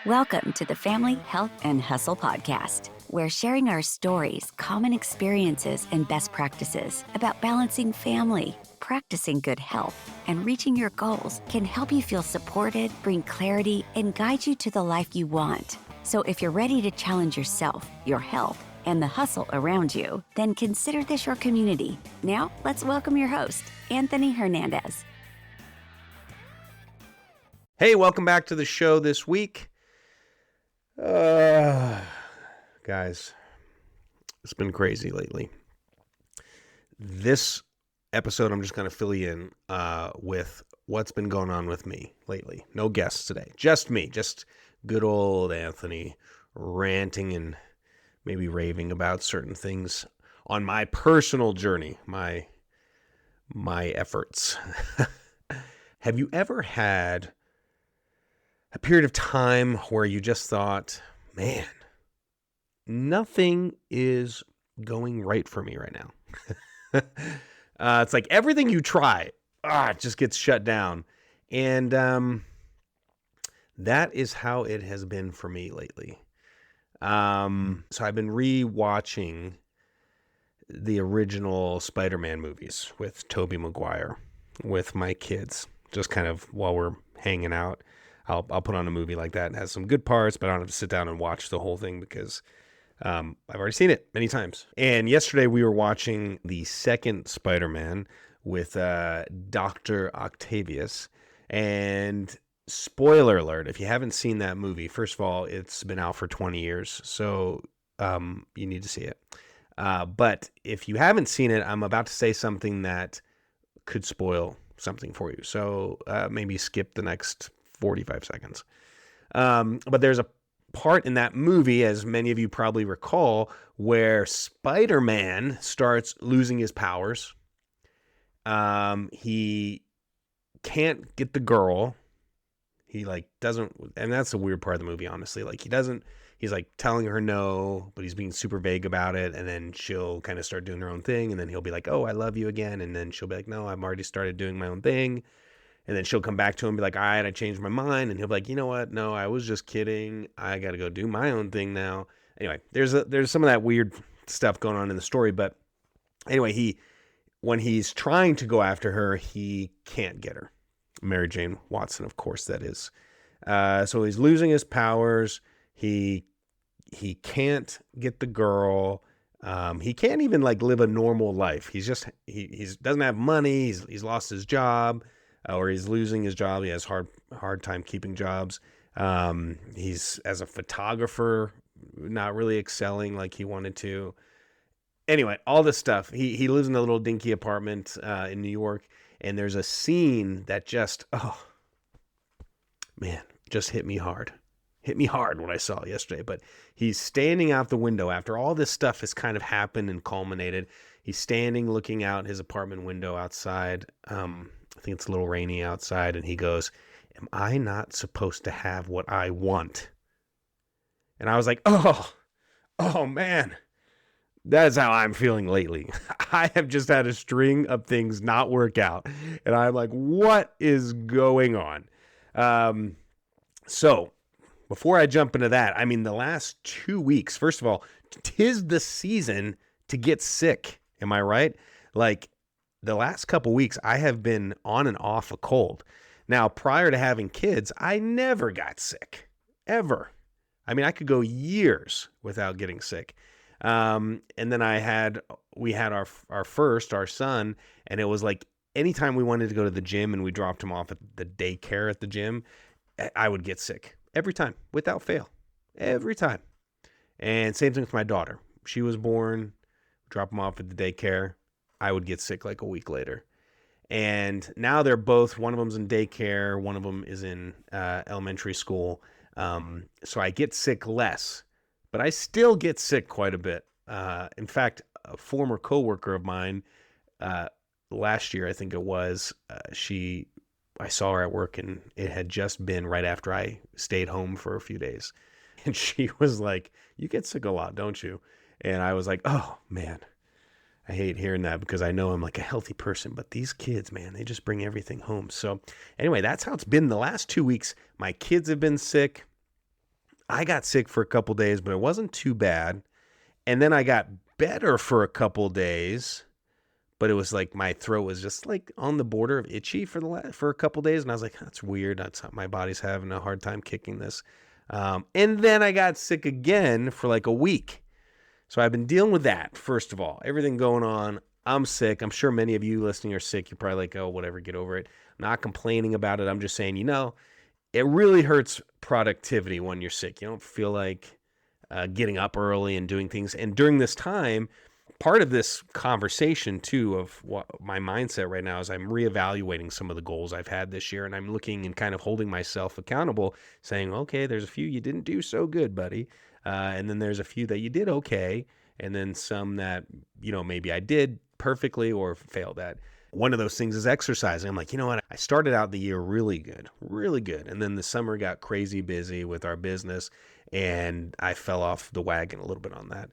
Welcome to the Family, Health, and Hustle podcast, where sharing our stories, common experiences, and best practices about balancing family, practicing good health, and reaching your goals can help you feel supported, bring clarity, and guide you to the life you want. So if you're ready to challenge yourself, your health, and the hustle around you, then consider this your community. Now, let's welcome your host, Anthony Hernandez. Hey, welcome back to the show this week. Guys, it's been crazy lately. This episode, I'm just going to fill you in with what's been going on with me lately. No guests today. Just me. Just good old Anthony ranting and maybe raving about certain things on my personal journey, my efforts. Have you ever had a period of time where you just thought, man, nothing is going right for me right now? It's like everything you try, it just gets shut down. And that is how it has been for me lately. So I've been re-watching the original Spider-Man movies with Tobey Maguire with my kids, just kind of while we're hanging out. I'll put on a movie like that. It has some good parts, but I don't have to sit down and watch the whole thing because I've already seen it many times. And yesterday we were watching the second Spider-Man with Dr. Octavius. And spoiler alert, if you haven't seen that movie, first of all, it's been out for 20 years, so you need to see it. But if you haven't seen it, I'm about to say something that could spoil something for you. So maybe skip the next 45 seconds. But there's a part in that movie, as many of you probably recall, where Spider-Man starts losing his powers. He can't get the girl. He doesn't, and that's the weird part of the movie, honestly. He's telling her no, but he's being super vague about it. And then she'll kind of start doing her own thing. And then he'll be like, oh, I love you again. And then she'll be like, no, I've already started doing my own thing. And then she'll come back to him and be like, all right, I changed my mind. And he'll be like, you know what? No, I was just kidding. I got to go do my own thing now. Anyway, there's some of that weird stuff going on in the story. But anyway, when he's trying to go after her, he can't get her. Mary Jane Watson, of course, that is. So he's losing his powers. He can't get the girl. He can't even live a normal life. He doesn't have money. He's lost his job. Or he's losing his job. He has hard time keeping jobs. He's, as a photographer, not really excelling like he wanted to. Anyway, all this stuff. He lives in a little dinky apartment in New York, and there's a scene that just hit me hard. Hit me hard when I saw it yesterday. But he's standing out the window after all this stuff has kind of happened and culminated. He's standing looking out his apartment window outside. I think it's a little rainy outside, and he goes, am I not supposed to have what I want? And I was like, oh man, that is how I'm feeling lately. I have just had a string of things not work out, and I'm like, what is going on? So before I jump into that, I mean, the last 2 weeks, first of all, 'tis the season to get sick. Am I right? The last couple weeks, I have been on and off a cold. Now, prior to having kids, I never got sick, ever. I mean, I could go years without getting sick. And then we had our son, and it was like anytime we wanted to go to the gym and we dropped him off at the daycare at the gym, I would get sick every time, without fail, every time. And same thing with my daughter. She was born, drop him off at the daycare. I would get sick like a week later. And now they're both, one of them's in daycare, one of them is in elementary school. So I get sick less, but I still get sick quite a bit. In fact, a former coworker of mine, last year, I think it was, I saw her at work, and it had just been right after I stayed home for a few days. And she was like, you get sick a lot, don't you? And I was like, oh man, I hate hearing that because I know I'm a healthy person, but these kids, man, they just bring everything home. So anyway, that's how it's been the last 2 weeks. My kids have been sick. I got sick for a couple days, but it wasn't too bad. And then I got better for a couple days, but it was like my throat was just like on the border of itchy for a couple days. And I was like, that's weird. That's my body's having a hard time kicking this. And then I got sick again for like a week. So I've been dealing with that, first of all. Everything going on. I'm sick. I'm sure many of you listening are sick. You're probably like, oh, whatever, get over it. I'm not complaining about it. I'm just saying, it really hurts productivity when you're sick. You don't feel like getting up early and doing things. And during this time, part of this conversation, too, of what my mindset right now is I'm reevaluating some of the goals I've had this year. And I'm looking and kind of holding myself accountable, saying, okay, there's a few you didn't do so good, buddy. And then there's a few that you did okay. And then some that, maybe I did perfectly or failed at. One of those things is exercising. I'm like, you know what? I started out the year really good. And then the summer got crazy busy with our business and I fell off the wagon a little bit on that.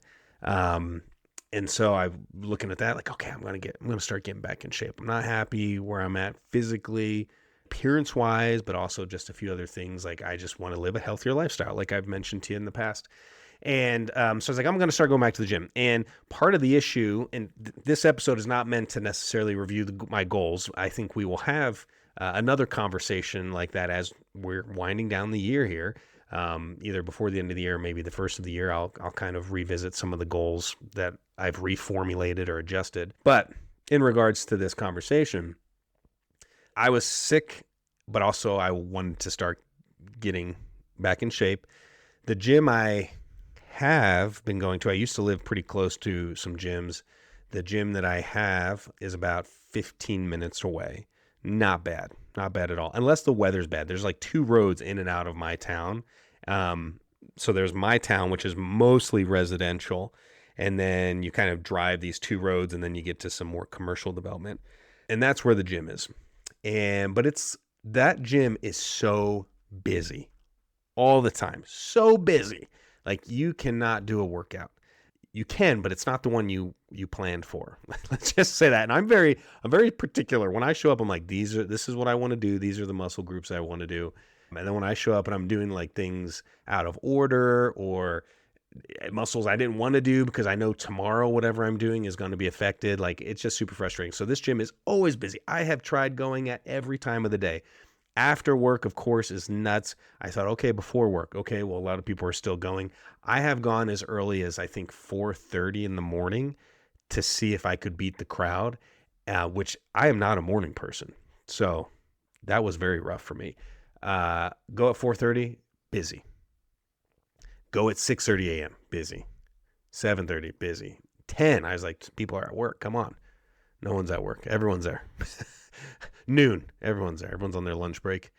And so I'm looking at that like, okay, I'm going to start getting back in shape. I'm not happy where I'm at physically, appearance wise, but also just a few other things. Like I just want to live a healthier lifestyle, like I've mentioned to you in the past. And so I was like, I'm going to start going back to the gym. And part of the issue, and this episode is not meant to necessarily review my goals. I think we will have another conversation like that as we're winding down the year here. Either before the end of the year, maybe the first of the year, I'll kind of revisit some of the goals that I've reformulated or adjusted. But in regards to this conversation, I was sick, but also I wanted to start getting back in shape. The gym I have been going to, I used to live pretty close to some gyms. The gym that I have is about 15 minutes away. Not bad at all. Unless the weather's bad. There's like 2 roads in and out of my town. So there's my town, which is mostly residential. And then you kind of drive these 2 roads and then you get to some more commercial development. And that's where the gym is. But that gym is so busy all the time. So busy. Like you cannot do a workout. You can, but it's not the one you planned for. Let's just say that. And I'm very particular. When I show up, I'm like, this is what I want to do. These are the muscle groups I want to do. And then when I show up and I'm doing like things out of order or muscles I didn't want to do because I know tomorrow whatever I'm doing is going to be affected, like it's just super frustrating. So this gym is always busy. I have tried going at every time of the day. After work, of course, is nuts. I thought, okay, before work. Okay, well, a lot of people are still going. I have gone as early as I think 4:30 in the morning to see if I could beat the crowd, which I am not a morning person. So that was very rough for me. Go at 4:30, busy. Go at 6:30 a.m., busy. 7:30, busy. 10, I was like, people are at work. Come on. No one's at work. Everyone's there. Noon, everyone's there. Everyone's on their lunch break.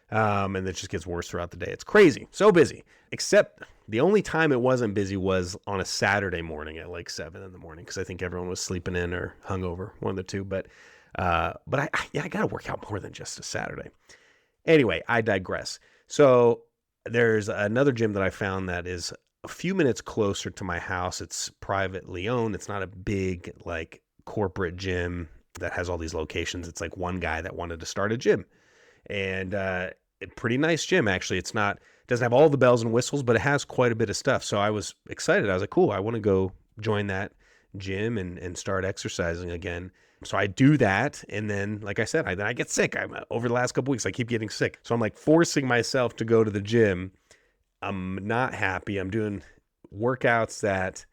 And it just gets worse throughout the day. It's crazy. So busy. Except the only time it wasn't busy was on a Saturday morning at like 7 in the morning because I think everyone was sleeping in or hungover, one of the two. But I got to work out more than just a Saturday. Anyway, I digress. So there's another gym that I found that is a few minutes closer to my house. It's privately owned. It's not a big like corporate gym that has all these locations. It's like one guy that wanted to start a gym, and a pretty nice gym actually. It doesn't have all the bells and whistles, but it has quite a bit of stuff. So I was excited. I was like, cool, I want to go join that gym and start exercising again. So I do that, and then like I said, I get sick. Over the last couple weeks I keep getting sick. So I'm like forcing myself to go to the gym. I'm not happy. I'm doing workouts that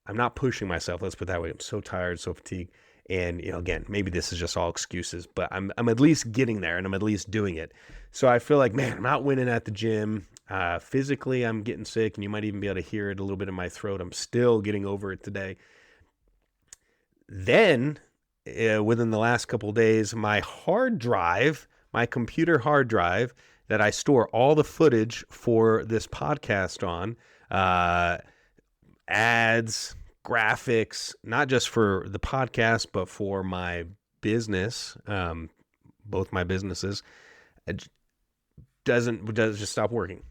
I'm not pushing myself. Let's put it that way. I'm so tired, so fatigued. And, again, maybe this is just all excuses, but I'm at least getting there and I'm at least doing it. So I feel like, man, I'm not winning at the gym. Physically, I'm getting sick, and you might even be able to hear it a little bit in my throat. I'm still getting over it today. Then, within the last couple of days, my computer hard drive that I store all the footage for this podcast on, ads, graphics, not just for the podcast, but for my business, both my businesses, it does just stop working.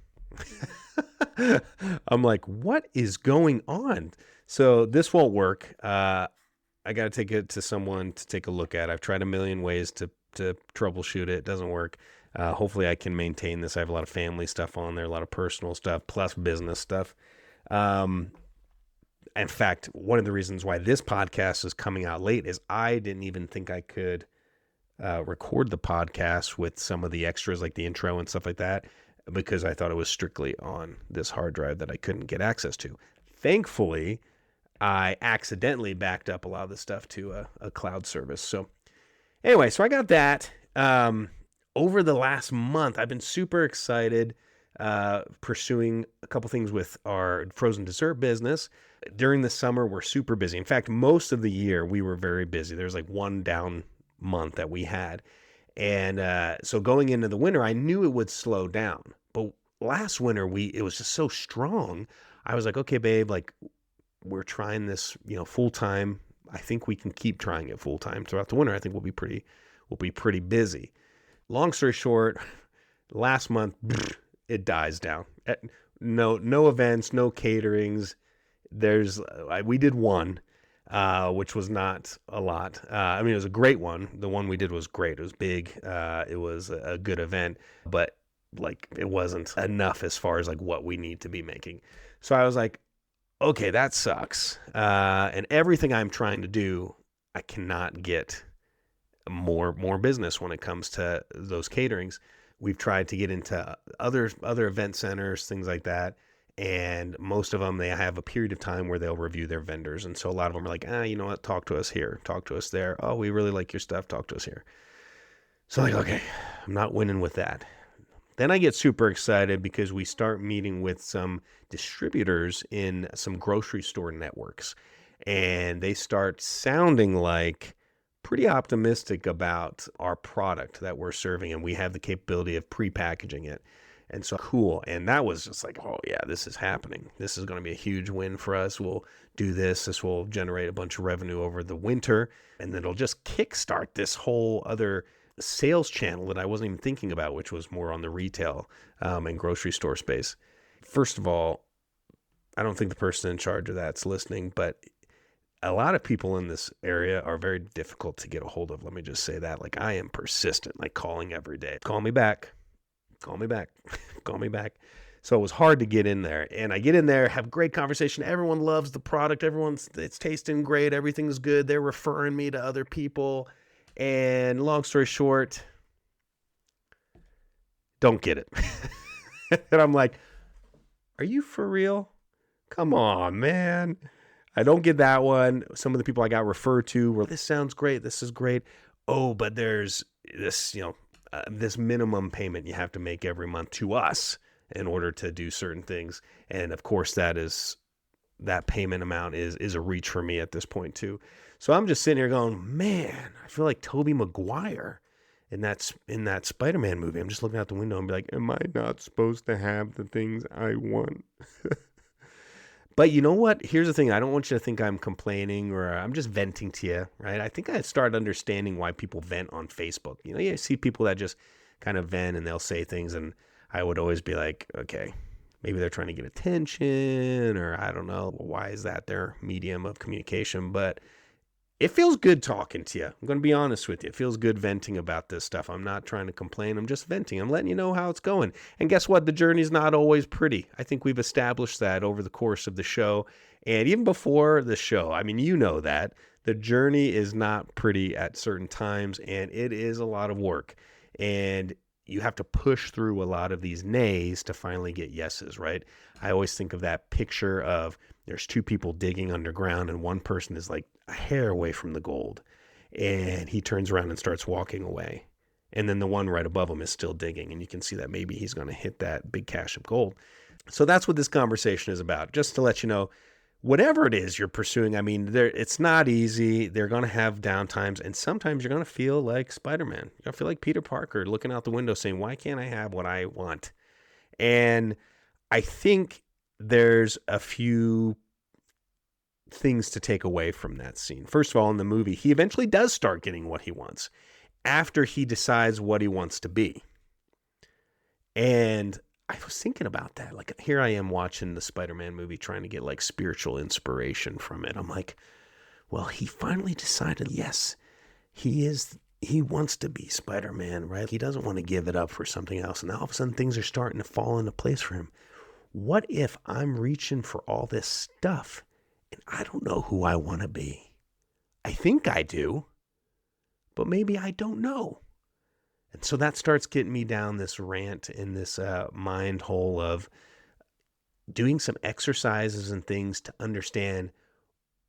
I'm like, what is going on? So this won't work. I got to take it to someone to take a look at. I've tried a million ways to troubleshoot it. It doesn't work. Hopefully I can maintain this. I have a lot of family stuff on there, a lot of personal stuff, plus business stuff. In fact, one of the reasons why this podcast is coming out late is I didn't even think I could record the podcast with some of the extras like the intro and stuff like that, because I thought it was strictly on this hard drive that I couldn't get access to. Thankfully, I accidentally backed up a lot of the stuff to a cloud service. So anyway, so I got that. Over the last month, I've been super excited pursuing a couple things with our frozen dessert business. During the summer, we're super busy. In fact, most of the year, we were very busy. There's like one down month that we had. And so going into the winter, I knew it would slow down. But last winter, it was just so strong. I was like, okay, babe, like we're trying this, full time. I think we can keep trying it full time throughout the winter. I think we'll be pretty busy. Long story short, last month, it dies down. No events, no caterings. We did one, which was not a lot. It was a great one. The one we did was great. It was big. It was a good event, but like it wasn't enough as far as like what we need to be making. So I was like, okay, that sucks. And everything I'm trying to do, I cannot get more business when it comes to those caterings. We've tried to get into other event centers, things like that. And most of them, they have a period of time where they'll review their vendors. And so a lot of them are like, you know what? Talk to us here. Talk to us there. Oh, we really like your stuff. Talk to us here. So like, okay, I'm not winning with that. Then I get super excited because we start meeting with some distributors in some grocery store networks. And they start sounding like pretty optimistic about our product that we're serving. And we have the capability of pre-packaging it. And so cool. And that was just like, oh yeah, this is happening. This is going to be a huge win for us. We'll do this. This will generate a bunch of revenue over the winter. And then it'll just kickstart this whole other sales channel that I wasn't even thinking about, which was more on the retail and grocery store space. First of all, I don't think the person in charge of that's listening, but a lot of people in this area are very difficult to get a hold of. Let me just say that. Like I am persistent, like calling every day. Call me back. Call me back. Call me back. So it was hard to get in there. And I get in there, have great conversation. Everyone loves the product. It's tasting great. Everything's good. They're referring me to other people. And long story short, don't get it. And I'm like, are you for real? Come on, man. I don't get that one. Some of the people I got referred to were, this sounds great. This is great. Oh, but there's this, this minimum payment you have to make every month to us in order to do certain things. And of course that payment amount is a reach for me at this point too. So I'm just sitting here going, man, I feel like Tobey Maguire in that Spider-Man movie. I'm just looking out the window and be like, am I not supposed to have the things I want? But you know what? Here's the thing. I don't want you to think I'm complaining or I'm just venting to you, right? I think I started understanding why people vent on Facebook. You see people that just kind of vent and they'll say things, and I would always be like, okay, maybe they're trying to get attention, or I don't know. Why is that their medium of communication? But it feels good talking to you. I'm going to be honest with you. It feels good venting about this stuff. I'm not trying to complain. I'm just venting. I'm letting you know how it's going. And guess what? The journey's not always pretty. I think we've established that over the course of the show. And even before the show, you know that. The journey is not pretty at certain times, and it is a lot of work. And you have to push through a lot of these nays to finally get yeses, right? I always think of that picture of there's two people digging underground and one person is like a hair away from the gold, and he turns around and starts walking away. And then the one right above him is still digging, and you can see that maybe he's going to hit that big cache of gold. So that's what this conversation is about. Just to let you know, whatever it is you're pursuing, it's not easy. They're going to have downtimes, and sometimes you're going to feel like Spider-Man. You're going to feel like Peter Parker looking out the window saying, why can't I have what I want? And I think there's a few things to take away from that scene. First of all, in the movie, he eventually does start getting what he wants after he decides what he wants to be. And I was thinking about that. Like, here I am watching the Spider-Man movie trying to get like spiritual inspiration from it. I'm like, well, he finally decided, yes, he is he wants to be Spider-Man, right? He doesn't want to give it up for something else. And now all of a sudden things are starting to fall into place for him. What if I'm reaching for all this stuff and I don't know who I want to be? I think I do, but maybe I don't know. And so that starts getting me down this rant in this mind hole of doing some exercises and things to understand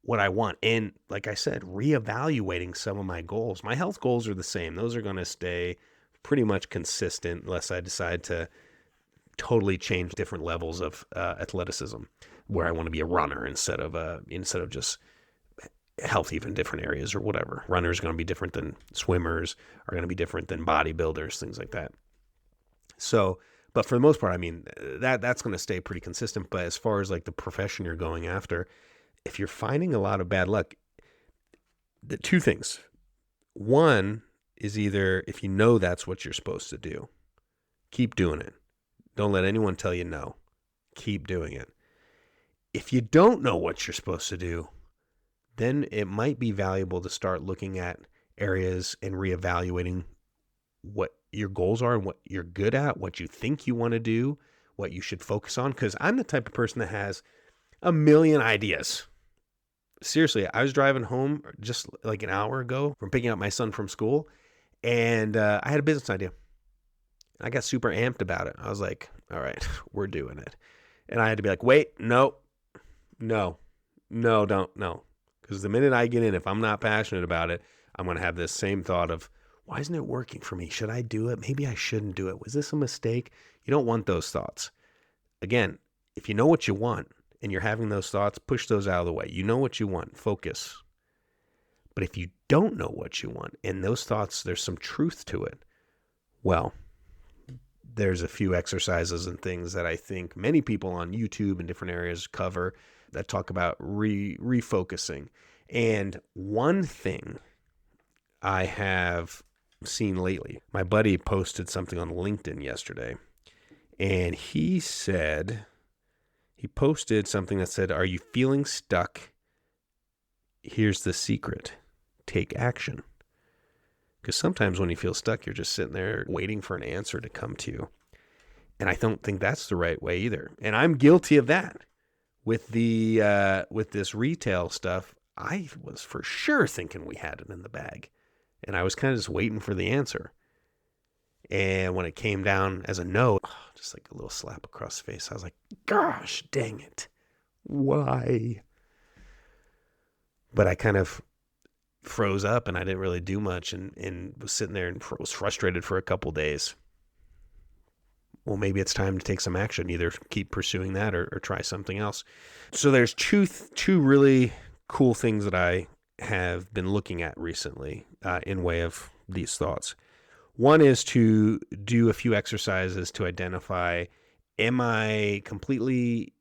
what I want. And like I said, reevaluating some of my goals. My health goals are the same. Those are going to stay pretty much consistent unless I decide to totally change different levels of athleticism, where I want to be a runner instead of just healthy in different areas or whatever. Runners are going to be different than swimmers, are going to be different than bodybuilders, things like that. So, but for the most part, I mean, that's going to stay pretty consistent. But as far as like the profession you're going after, if you're finding a lot of bad luck, the two things. One is either if you know that's what you're supposed to do, keep doing it. Don't let anyone tell you no. Keep doing it. If you don't know what you're supposed to do, then it might be valuable to start looking at areas and reevaluating what your goals are and what you're good at, what you think you want to do, what you should focus on. Because I'm the type of person that has a million ideas. Seriously, I was driving home just like an hour ago from picking up my son from school, and I had a business idea. I got super amped about it. I was like, all right, we're doing it. And I had to be like, wait, no, don't. Because the minute I get in, if I'm not passionate about it, I'm going to have this same thought of, why isn't it working for me? Should I do it? Maybe I shouldn't do it. Was this a mistake? You don't want those thoughts. Again, if you know what you want and you're having those thoughts, push those out of the way. You know what you want. Focus. But if you don't know what you want and those thoughts, there's some truth to it, well, there's a few exercises and things that I think many people on YouTube and different areas cover that talk about refocusing. And one thing I have seen lately, my buddy posted something on LinkedIn yesterday, and he posted something that said, are you feeling stuck? Here's the secret. Take action. Because sometimes when you feel stuck, you're just sitting there waiting for an answer to come to you. And I don't think that's the right way either. And I'm guilty of that. With this retail stuff, I was for sure thinking we had it in the bag. And I was kind of just waiting for the answer. And when it came down as a no, just like a little slap across the face, I was like, gosh, dang it. Why? But I kind of froze up and I didn't really do much and was sitting there and was frustrated for a couple days. Well, maybe it's time to take some action, either keep pursuing that or try something else. So there's two really cool things that I have been looking at recently in way of these thoughts. One is to do a few exercises to identify, am I completely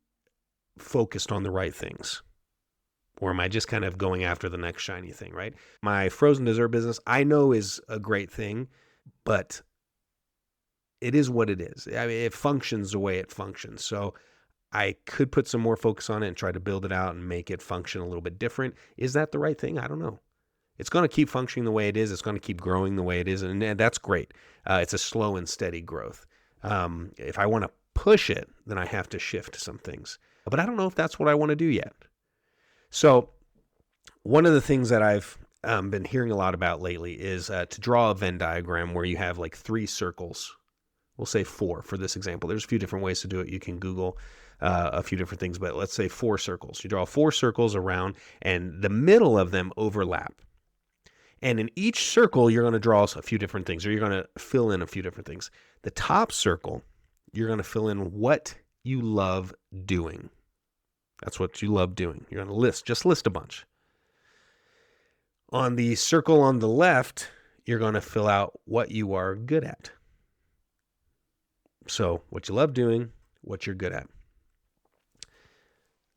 focused on the right things? Or am I just kind of going after the next shiny thing, right? My frozen dessert business, I know is a great thing, but it is what it is. I mean, it functions the way it functions. So I could put some more focus on it and try to build it out and make it function a little bit different. Is that the right thing? I don't know. It's going to keep functioning the way it is. It's going to keep growing the way it is. And that's great. It's a slow and steady growth. If I want to push it, then I have to shift some things. But I don't know if that's what I want to do yet. So one of the things that I've been hearing a lot about lately is to draw a Venn diagram where you have like 3 circles. We'll say 4 for this example. There's a few different ways to do it. You can Google a few different things, but let's say 4 circles. You draw 4 circles around, and the middle of them overlap. And in each circle, you're going to draw a few different things, or you're going to fill in a few different things. The top circle, you're going to fill in what you love doing. That's what you love doing. You're going to just list a bunch. On the circle on the left, you're going to fill out what you are good at. So what you love doing, what you're good at.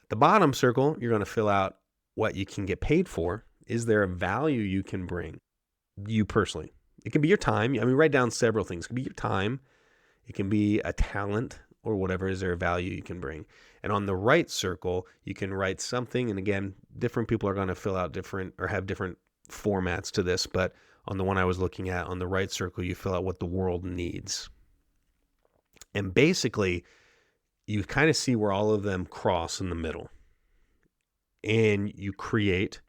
At the bottom circle, you're going to fill out what you can get paid for. Is there a value you can bring, you personally? It can be your time. I mean, write down several things. It can be your time. It can be a talent or whatever. Is there a value you can bring? And on the right circle, you can write something. And again, different people are going to fill out different or have different formats to this. But On the one I was looking at, on the right circle, you fill out what the world needs. And basically, you kind of see where all of them cross in the middle. And you create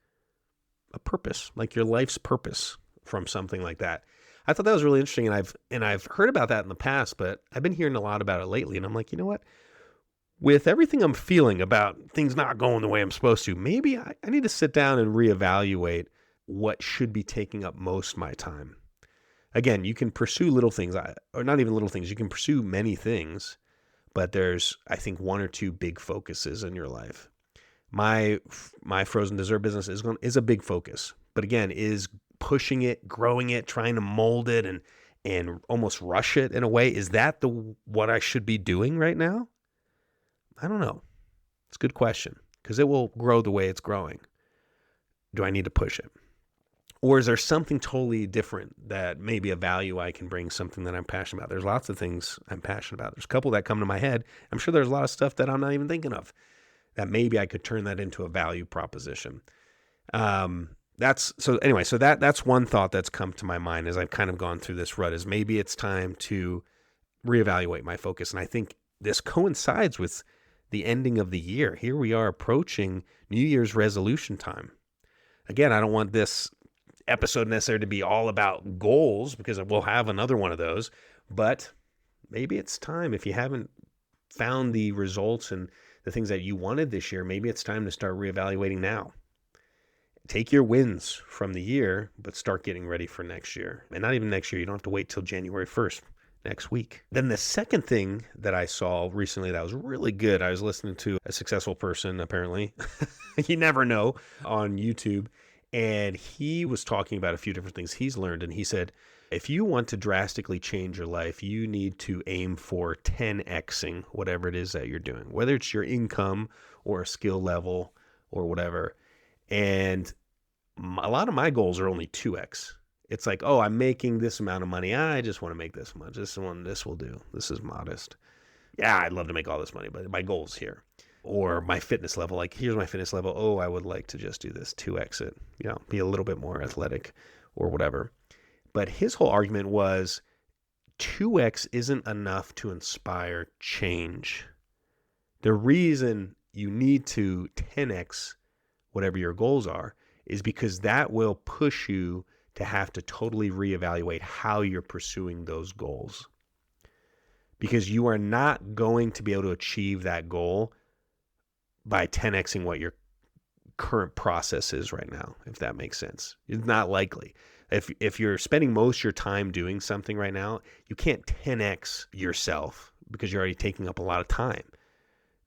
a purpose, like your life's purpose from something like that. I thought that was really interesting, and I've heard about that in the past, but I've been hearing a lot about it lately, and I'm like, you know what? With everything I'm feeling about things not going the way I'm supposed to, maybe I need to sit down and reevaluate what should be taking up most of my time. Again, you can pursue little things, or not even little things. You can pursue many things, but there's, I think, one or two big focuses in your life. My frozen dessert business is a big focus, but again, is pushing it, growing it, trying to mold it, and almost rush it in a way. Is that what I should be doing right now? I don't know. It's a good question, because it will grow the way it's growing. Do I need to push it? Or is there something totally different that maybe a value I can bring, something that I'm passionate about? There's lots of things I'm passionate about. There's a couple that come to my head. I'm sure there's a lot of stuff that I'm not even thinking of that maybe I could turn that into a value proposition. That's one thought that's come to my mind as I've kind of gone through this rut, is maybe it's time to reevaluate my focus. And I think this coincides with the ending of the year. Here we are approaching New Year's resolution time. Again, I don't want this episode necessarily to be all about goals, because we'll have another one of those, but maybe it's time, if you haven't found the results and the things that you wanted this year, maybe it's time to start reevaluating now. Take your wins from the year, but start getting ready for next year. And not even next year. You don't have to wait till January 1st, next week. Then the second thing that I saw recently that was really good, I was listening to a successful person, apparently, you never know, on YouTube. And he was talking about a few different things he's learned. And he said, if you want to drastically change your life, you need to aim for 10xing whatever it is that you're doing, whether it's your income or a skill level or whatever. And a lot of my goals are only 2x. It's like, oh, I'm making this amount of money. I just want to make this much. This will do. This is modest. Yeah, I'd love to make all this money, but my goal's here. Or my fitness level, like, here's my fitness level. Oh, I would like to just do this, 2x it, be a little bit more athletic or whatever. But his whole argument was 2x isn't enough to inspire change. The reason you need to 10x whatever your goals are is because that will push you to have to totally reevaluate how you're pursuing those goals. Because you are not going to be able to achieve that goal by 10xing what your current process is right now, if that makes sense. It's not likely. If you're spending most of your time doing something right now, you can't 10x yourself because you're already taking up a lot of time.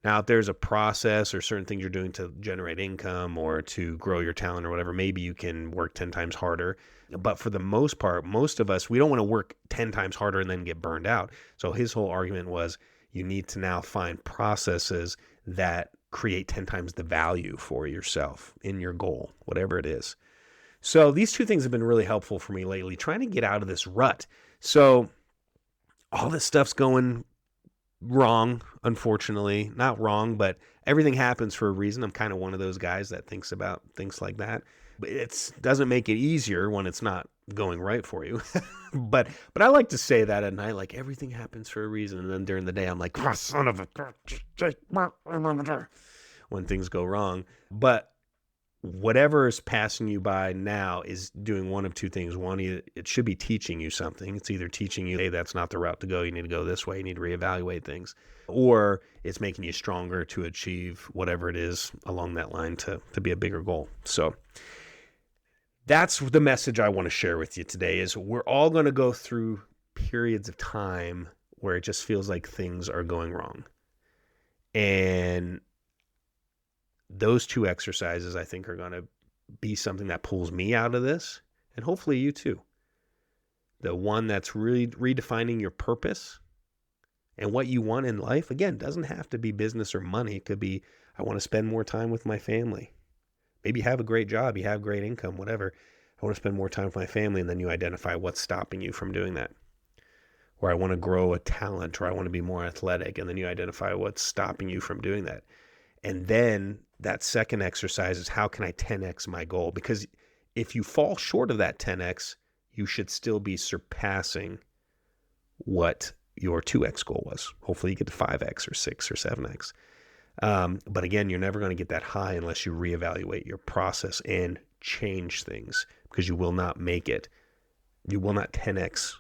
Now, if there's a process or certain things you're doing to generate income or to grow your talent or whatever, maybe you can work 10 times harder. But for the most part, most of us, we don't want to work 10 times harder and then get burned out. So his whole argument was you need to now find processes that create 10 times the value for yourself in your goal, whatever it is. So these two things have been really helpful for me lately, trying to get out of this rut. So all this stuff's going wrong, unfortunately. Not wrong, but everything happens for a reason. I'm kind of one of those guys that thinks about things like that. But it doesn't make it easier when it's not going right for you. but I like to say that at night, like, everything happens for a reason. And then during the day, I'm like, oh, son of a... when things go wrong. But whatever is passing you by now is doing one of two things. One, it should be teaching you something. It's either teaching you, hey, that's not the route to go. You need to go this way. You need to reevaluate things. Or it's making you stronger to achieve whatever it is along that line to be a bigger goal. So that's the message I want to share with you today, is we're all going to go through periods of time where it just feels like things are going wrong. And those two exercises, I think, are going to be something that pulls me out of this, and hopefully you too. The one that's really redefining your purpose and what you want in life. Again, doesn't have to be business or money. It could be, I want to spend more time with my family. Maybe you have a great job, you have great income, whatever. I want to spend more time with my family, and then you identify what's stopping you from doing that. Or I want to grow a talent, or I want to be more athletic, and then you identify what's stopping you from doing that. And then that second exercise is, how can I 10x my goal? Because if you fall short of that 10x, you should still be surpassing what your 2x goal was. Hopefully you get to 5x or 6 or 7x. But again, you're never going to get that high unless you reevaluate your process and change things, because you will not make it. You will not 10x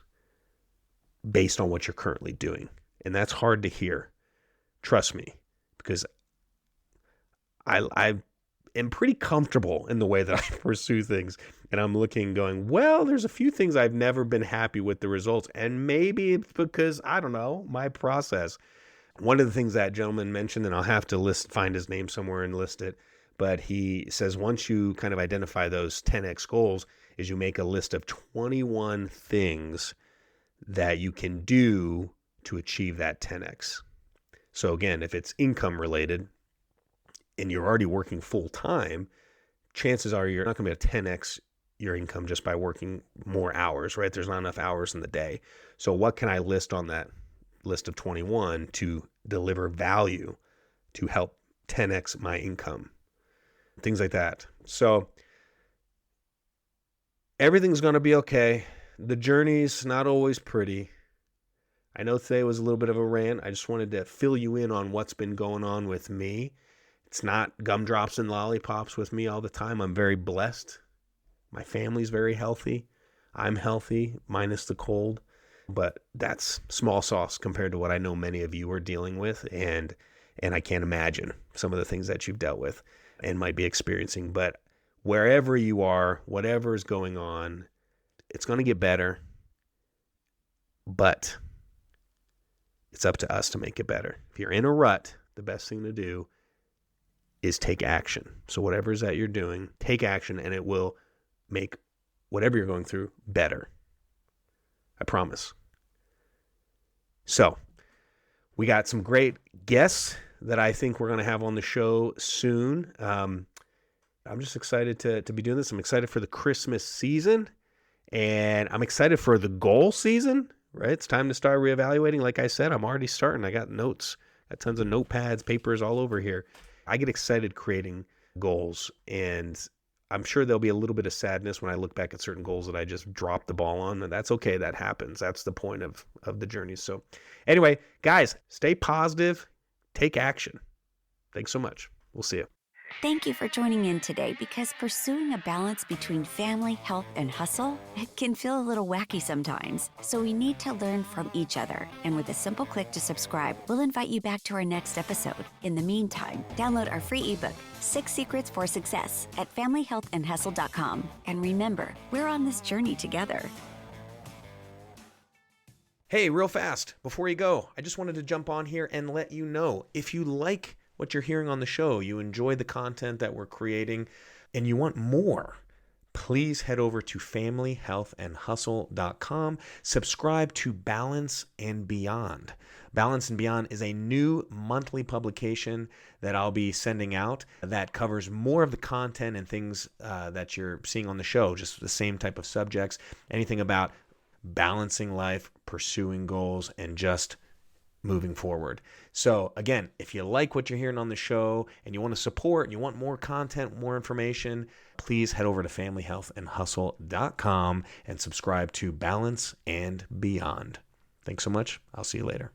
based on what you're currently doing. And that's hard to hear. Trust me, because I am pretty comfortable in the way that I pursue things. And I'm looking going, well, there's a few things I've never been happy with the results. And maybe it's because, I don't know, my process. One of the things that gentleman mentioned, and I'll have to find his name somewhere and list it, but he says once you kind of identify those 10x goals, is you make a list of 21 things that you can do to achieve that 10x. So again, if it's income related and you're already working full time, chances are you're not going to be able to 10x your income just by working more hours, right? There's not enough hours in the day. So what can I list on that list of 21 to deliver value to help 10x my income? Things like that. So everything's going to be okay. The journey's not always pretty. I know today was a little bit of a rant. I just wanted to fill you in on what's been going on with me. It's not gumdrops and lollipops with me all the time. I'm very blessed. My family's very healthy. I'm healthy, minus the cold. But that's small sauce compared to what I know many of you are dealing with. And I can't imagine some of the things that you've dealt with and might be experiencing. But wherever you are, whatever is going on, it's going to get better. But it's up to us to make it better. If you're in a rut, the best thing to do is take action. So whatever is that you're doing, take action, and it will make whatever you're going through better. I promise. So we got some great guests that I think we're going to have on the show soon. I'm just excited to be doing this. I'm excited for the Christmas season, and I'm excited for the goal season, right? It's time to start reevaluating. Like I said, I'm already starting. I got notes, got tons of notepads, papers all over here. I get excited creating goals, and I'm sure there'll be a little bit of sadness when I look back at certain goals that I just dropped the ball on, and that's okay. That happens. That's the point of the journey. So anyway, guys, stay positive, take action. Thanks so much. We'll see you. Thank you for joining in today, because pursuing a balance between family, health, and hustle, it can feel a little wacky sometimes. So we need to learn from each other. And with a simple click to subscribe, we'll invite you back to our next episode. In the meantime, download our free ebook, 6 Secrets for Success, at familyhealthandhustle.com. And remember, we're on this journey together. Hey, real fast, before you go, I just wanted to jump on here and let you know, if you like what you're hearing on the show, you enjoy the content that we're creating, and you want more, please head over to familyhealthandhustle.com. Subscribe to Balance and Beyond. Balance and Beyond is a new monthly publication that I'll be sending out that covers more of the content and things that you're seeing on the show, just the same type of subjects, anything about balancing life, pursuing goals, and just moving forward. So again, if you like what you're hearing on the show and you want to support and you want more content, more information, please head over to familyhealthandhustle.com and subscribe to Balance and Beyond. Thanks so much. I'll see you later.